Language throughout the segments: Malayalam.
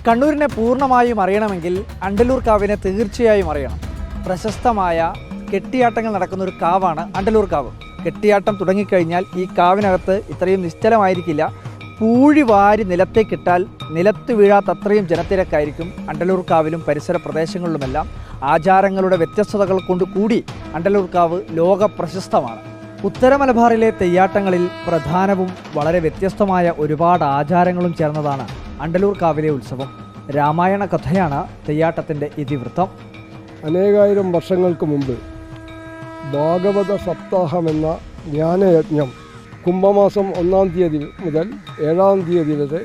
കണ്ണൂരിനെ പൂർണ്ണമായും അറിയണമെങ്കിൽ അണ്ടലൂർ കാവിനെ തീർച്ചയായും അറിയണം. പ്രശസ്തമായ കെട്ടിയാട്ടങ്ങൾ നടക്കുന്ന ഒരു കാവാണ് അണ്ടലൂർ കാവ്. കെട്ടിയാട്ടം തുടങ്ങിക്കഴിഞ്ഞാൽ ഈ കാവിനകത്ത് ഇത്രയും നിശ്ചലമായിരിക്കില്ല. പൂഴി വാരി നിലത്തേക്കിട്ടാൽ നിലത്ത് വീഴാത്തത്രയും ജനത്തിരക്കായിരിക്കും അണ്ടലൂർ കാവിലും പരിസര പ്രദേശങ്ങളിലുമെല്ലാം. ആചാരങ്ങളുടെ വ്യത്യസ്തതകൾ കൊണ്ട് കൂടി അണ്ടലൂർ കാവ് ലോക പ്രശസ്തമാണ്. ഉത്തര മലബാറിലെ തെയ്യാട്ടങ്ങളിൽ പ്രധാനവും വളരെ വ്യത്യസ്തമായ ഒരുപാട് ആചാരങ്ങളും ചേർന്നതാണ് അണ്ടലൂർ കാവിലെ ഉത്സവം. രാമായണ കഥയാണ് തെയ്യാട്ടത്തിൻ്റെ ഇതിവൃത്തം. അനേകായിരം വർഷങ്ങൾക്ക് മുമ്പ് ഭാഗവത സപ്താഹം എന്ന ജ്ഞാനയജ്ഞം കുംഭമാസം 1-ാം തീയതി മുതൽ 7-ാം തീയതി വരെ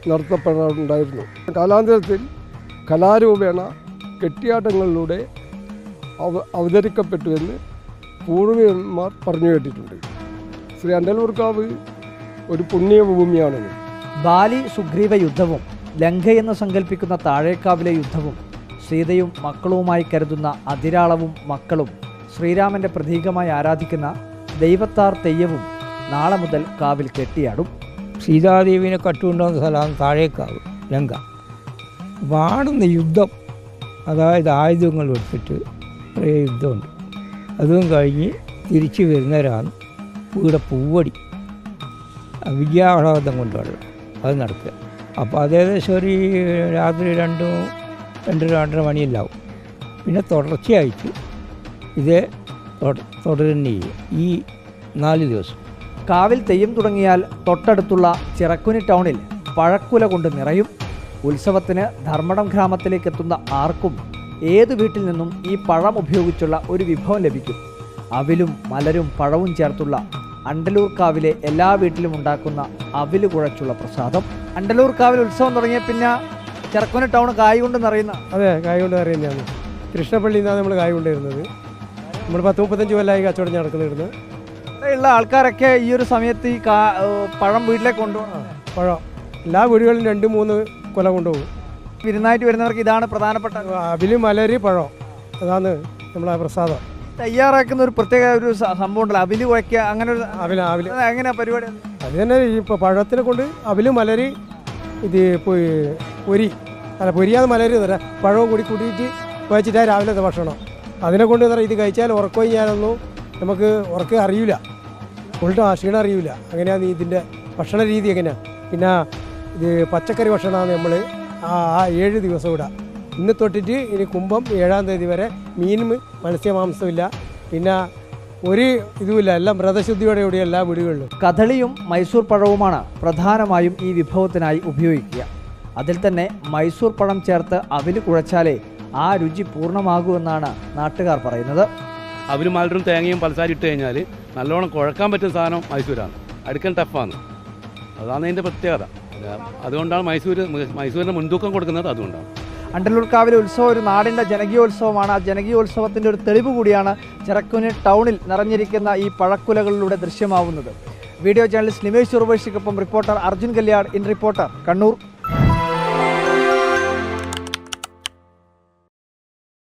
നടത്തപ്പെടാറുണ്ടായിരുന്നു. കാലാന്തരത്തിൽ കലാരൂപേണ കെട്ടിയാട്ടങ്ങളിലൂടെ അവതരിക്കപ്പെട്ടുവെന്ന് പൂർവികന്മാർ പറഞ്ഞു കേട്ടിട്ടുണ്ട്. ശ്രീ അണ്ടലൂർ കാവ് ഒരു പുണ്യഭൂമിയാണെന്ന്. ബാലി സുഗ്രീവ യുദ്ധവും ലങ്കയെന്ന് സങ്കല്പിക്കുന്ന താഴേക്കാവിലെ യുദ്ധവും സീതയും മക്കളുമായി കരുതുന്ന അതിരാളവും മക്കളും ശ്രീരാമൻ്റെ പ്രതീകമായി ആരാധിക്കുന്ന ദൈവത്താർ തെയ്യവും നാളെ മുതൽ കാവിൽ കെട്ടിയാടും. സീതാദേവിനെ കട്ടുകൊണ്ടുവന്ന സ്ഥലമാണ് താഴേക്കാവ് ലങ്ക. വാടുന്ന യുദ്ധം, അതായത് ആയുധങ്ങൾ എടുത്തിട്ട് കുറേ യുദ്ധമുണ്ട്. അതും കഴിഞ്ഞ് തിരിച്ചു വരുന്നവരാണ് ഇവിടെ പൂവടി വിദ്യാഹ്ലാദം കൊണ്ടുള്ള അത് നടക്കുക. അപ്പോൾ അത് ഏകദേശം ഒരു രാത്രി 2-2:30 മണിയെല്ലാവും. പിന്നെ തുടർച്ചയായിട്ട് ഇത് തുടരുന്ന ഈ 4 ദിവസം. കാവിൽ തെയ്യം തുടങ്ങിയാൽ തൊട്ടടുത്തുള്ള ചിറക്കുനി ടൗണിൽ പഴക്കുല കൊണ്ട് നിറയും. ഉത്സവത്തിന് ധർമ്മടം ഗ്രാമത്തിലേക്ക് എത്തുന്ന ആർക്കും ഏത് വീട്ടിൽ നിന്നും ഈ പഴം ഉപയോഗിച്ചുള്ള ഒരു വിഭവം ലഭിക്കും. അവിലും മലരും പഴവും ചേർത്തുള്ള അണ്ടലൂർ കാവിലെ എല്ലാ വീട്ടിലും ഉണ്ടാക്കുന്ന അവില് കുഴച്ചുള്ള പ്രസാദം. അണ്ടലൂർ കാവിൽ ഉത്സവം തുടങ്ങിയ പിന്നെ ചിറക്കുനി ടൗൺ കായ് കൊണ്ട് നിറയുന്ന. അതെ, കായ് കൊണ്ട് നിറയുന്നതാണ്. കൃഷ്ണപ്പള്ളിയിൽ നിന്നാണ് നമ്മൾ കായ് കൊണ്ടുവരുന്നത്. നമ്മൾ 10-35 കൊല്ലമായി കച്ചവടം നടക്കുന്നിരുന്നു. ഉള്ള ആൾക്കാരൊക്കെ ഈ ഒരു സമയത്ത് ഈ പഴം വീട്ടിലേക്ക് കൊണ്ടുപോകണം. പഴം എല്ലാ വീടുകളിലും 2-3 കൊല കൊണ്ടുപോകും. വിരുന്നായിട്ട് വരുന്നവർക്ക് ഇതാണ് പ്രധാനപ്പെട്ട അവില് മലര് പഴം, അതാണ് നമ്മളെ പ്രസാദം. തയ്യാറാക്കുന്ന ഒരു പ്രത്യേക ഒരു സംഭവം ഉണ്ടല്ലോ, അവില് കുഴയ്ക്കുക, അങ്ങനെ ഒരു അവില് എങ്ങനെയാ പരിപാടി? അത് തന്നെ. ഈ പഴത്തിനെ കൊണ്ട് അവില് മലര് ഇത് പൊരിയാതെ മലര് തരാം. പഴവും കൂടി കൂട്ടിയിട്ട് കുഴച്ചിട്ടാൽ രാവിലത്തെ ഭക്ഷണം. അതിനെ കൊണ്ട് തരാം. ഇത് കഴിച്ചാൽ ഉറക്കം കഴിഞ്ഞാലൊന്നും നമുക്ക് ഉറക്കം അറിയില്ല, ഉൾട്ട് ക്ഷീണം അറിയില്ല. അങ്ങനെയാണ് ഇതിൻ്റെ ഭക്ഷണ രീതി. എങ്ങനെയാണ് പിന്നെ ഇത് പച്ചക്കറി ഭക്ഷണമാണ് നമ്മൾ ആ 7 ദിവസം ഇടാം. ഇന്ന് തൊട്ടിട്ട് ഇനി കുംഭം 7-ാം തീയതി വരെ മീനും മത്സ്യമാംസമില്ല. പിന്നെ ഒരു ഇതുമില്ല, എല്ലാം വ്രതശുദ്ധിയോടെ കൂടി എല്ലാ വീടുകളിലും. കദളിയും മൈസൂർ പഴവുമാണ് പ്രധാനമായും ഈ വിഭവത്തിനായി ഉപയോഗിക്കുക. അതിൽ തന്നെ മൈസൂർ പഴം ചേർത്ത് അവില് കുഴച്ചാലേ ആ രുചി പൂർണ്ണമാകൂ എന്നാണ് നാട്ടുകാർ പറയുന്നത്. അവരും മലരും തേങ്ങയും പലസാരി ഇട്ട് കഴിഞ്ഞാൽ നല്ലോണം കുഴക്കാൻ പറ്റുന്ന സാധനം മൈസൂരാണ്. അടുക്കാൻ ടഫാണ്, അതാണ് അതിൻ്റെ പ്രത്യേകത. അതുകൊണ്ടാണ് മൈസൂരിന് മുൻതൂക്കം കൊടുക്കുന്നത്. അതുകൊണ്ടാണ് അണ്ടലൂർ കാവിലെ ഉത്സവം ഒരു നാടിൻ്റെ ജനകീയോത്സവമാണ്. ആ ജനകീയോത്സവത്തിൻ്റെ ഒരു തെളിവ് കൂടിയാണ് ചിറക്കുനി ടൗണിൽ നിറഞ്ഞിരിക്കുന്ന ഈ പഴക്കുലകളിലൂടെ ദൃശ്യമാവുന്നത്. വീഡിയോ ജേർണലിസ്റ്റ് നിമേഷ് ഉർവശിക്കൊപ്പം reporter Arjun Kalyad, in reporter, Kannur.